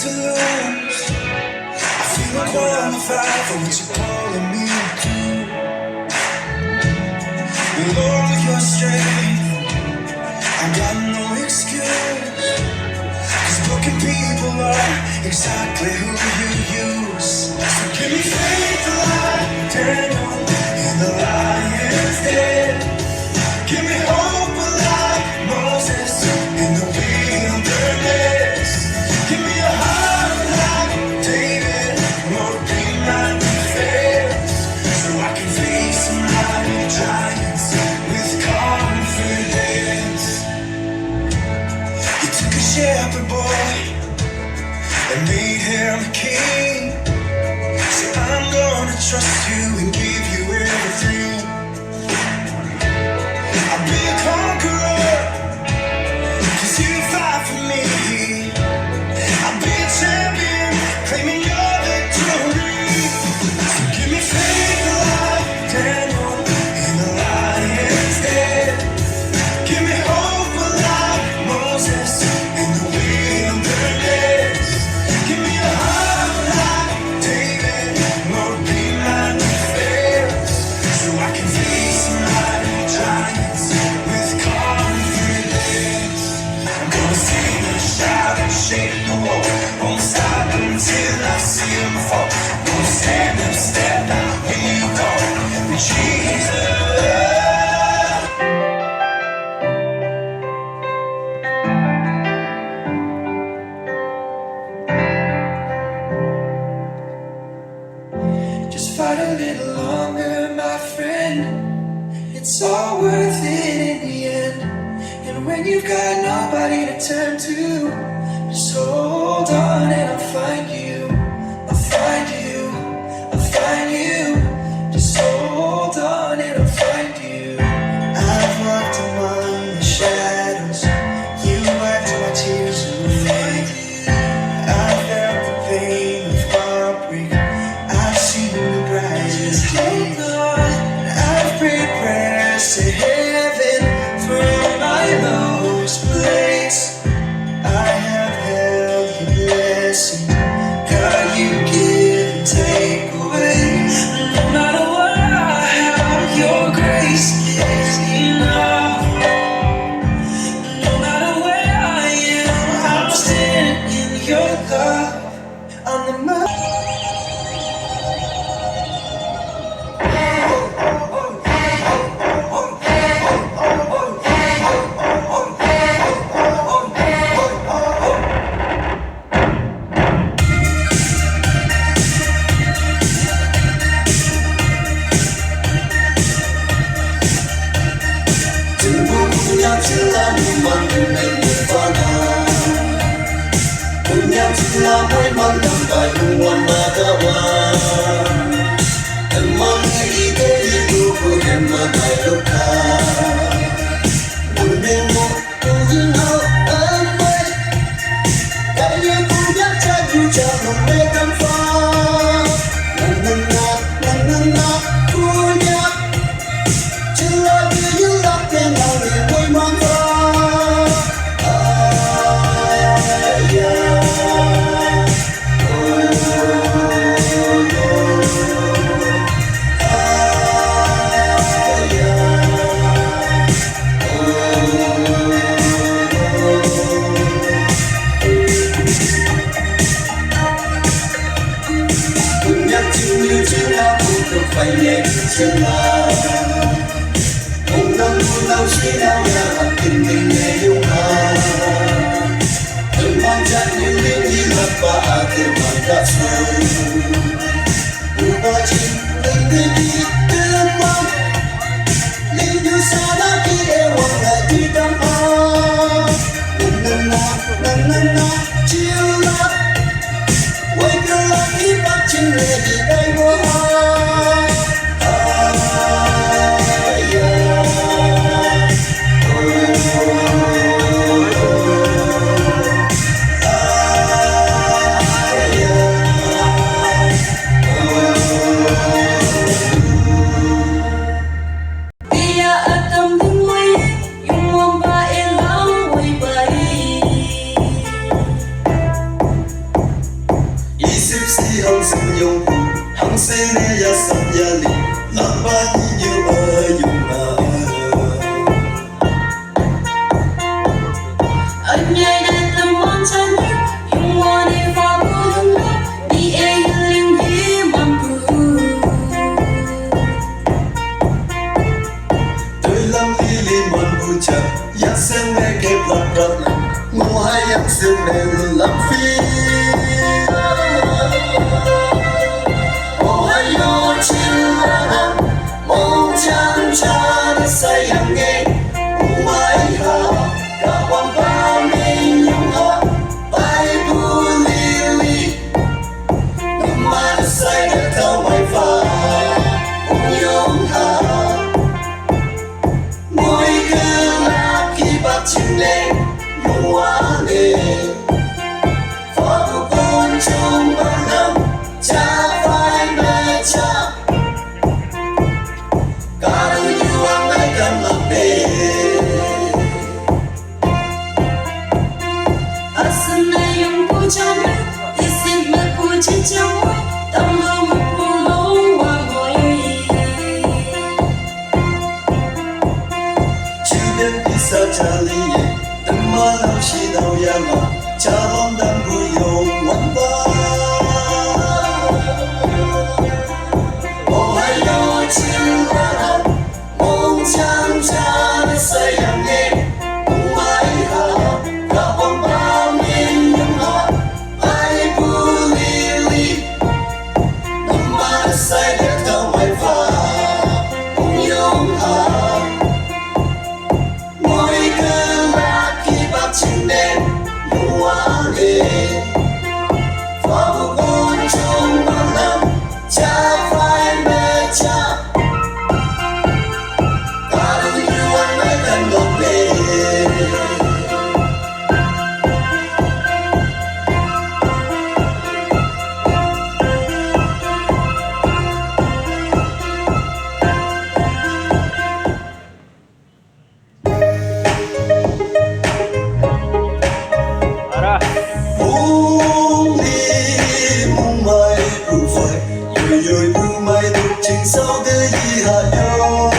to lose. I feel unqualified for what you're calling me to. With all your strength, I got no excuse. 'Cause broken people are exactly who you use. So give me faith like Daniel in the lion's den. Give me hope like Moses in the wilderness. Give me a heart like David, Lord, be my defense. So I can face my giants with confidence. You took a shepherd boy and made him a king. So I'm gonna trust you and give you everything. I'll be a conqueror, 'cause you fight for me. I'll be a champion, claiming your victory. So give me faith like Daniel in the lion's den. Give me hope like Moses in the wilderness. Give me a heart like David, Lord, be my defense. So I can face my giants with confidence. I'm gonna sing and shout and shake the wall. Won't stop until I see him fall. Gonna stand and step out when you call me Jesus. Just fight a little longer, my friend. It's all worth it in the end. And when you've got nobody to turn to, just hold on and I'll find you. I'll find you. I'll find you. Just hold on and I'll find you. I've walked among the shadows. You wiped my tears away. I've felt the pain of heartbreak. I've seen the brightest day. I've prayed prayers to heaven from my lowest place. I have held the blessing. God, you give and take away. No matter what I have, your grace is enough. No matter where I am, I'm standing in your love. On the mountain. 用户，行色你也十一年，哪怕你要用啊。Anh nhai đến tâm mong chân nhất, yung hoa đi pha bù lung lung, đi e yu linh hi mong bù. Tôi lâm li li mong bù chợt, giác sen mê kẹp lọc rập lặng, ngô hai giác sen mê luôn lắm phi. Ô hai yo chín là năm, mong chẳng cha đã say hàng nghe, mai hà, cả quang ba mình nhung hả, bay bù li li, nằm mà đã say đã thao mai pha, nhung hả. Mỗi cứ là khi bắt chim lên nhung hoa lên phó của con trong bao năm cha phải mẹ cha cả đời yêu anh ấy cầm lòng bề Asın ne yung bù chân nhất, isin mẹ bù chân trong môi, tâm lưu mẹ bù lâu hoa ngồi. chưa biết đi xa cha lý đừng mà lâu chỉ đâu ya mà cha bóng đâm vui dùng quanh ba. Ô hai yo chín là năm mong chẳng cha đã say hàng nghe mai hà cả bóng ba mình nhung hả ai bù li li nằm mà đã say để thao mai pha nhung hả. Mỗi cơn lá khi bắt chim đêm nhung hoa lên phá vô con trong bao năm cha phải mẹ cha cả đời yêu anh ấy cần ngọc lên. Muốn đi muốn mai cũng phải rồi rồi cũng mai được chừng sau cái gì hả yo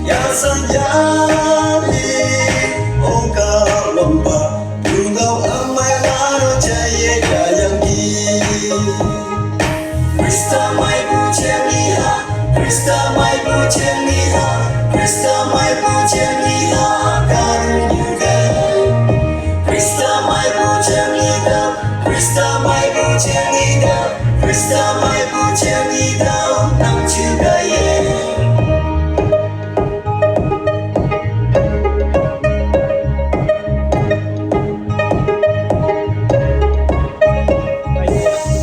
ya san ya đi ô ca lòng bà dù ngao âm mai lá nó chạy ye cả yang đi Krista mai bu chen ni ha Krista mai bu chen ni ha Krista mai bu chen ni ha cả đời như cái Krista mai bu chen ni đâu Krista mai bu chen ni đâu Krista mai bu chen ni đâu nằm chưa cái ye.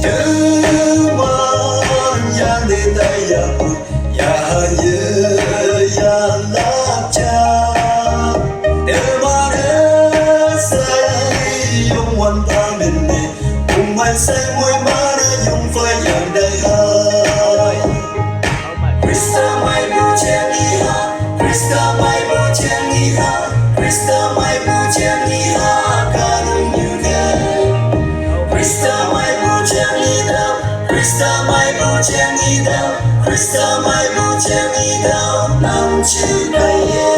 Chữ man yang đi tay ya bụi ya như ya lap cha để mà để say yung quan tâm đến nè cùng mai say môi má đã dùng phơi dạng đầy hơi. Krista mai bu chen ni ha Krista mai bu chen ni ha Krista mai bu chen ni ha cả đời như thế. Krista mai bu chen ni đâu Krista mai bu chen ni đâu Krista mai bu chen ni đâu nằm chữ cái ye.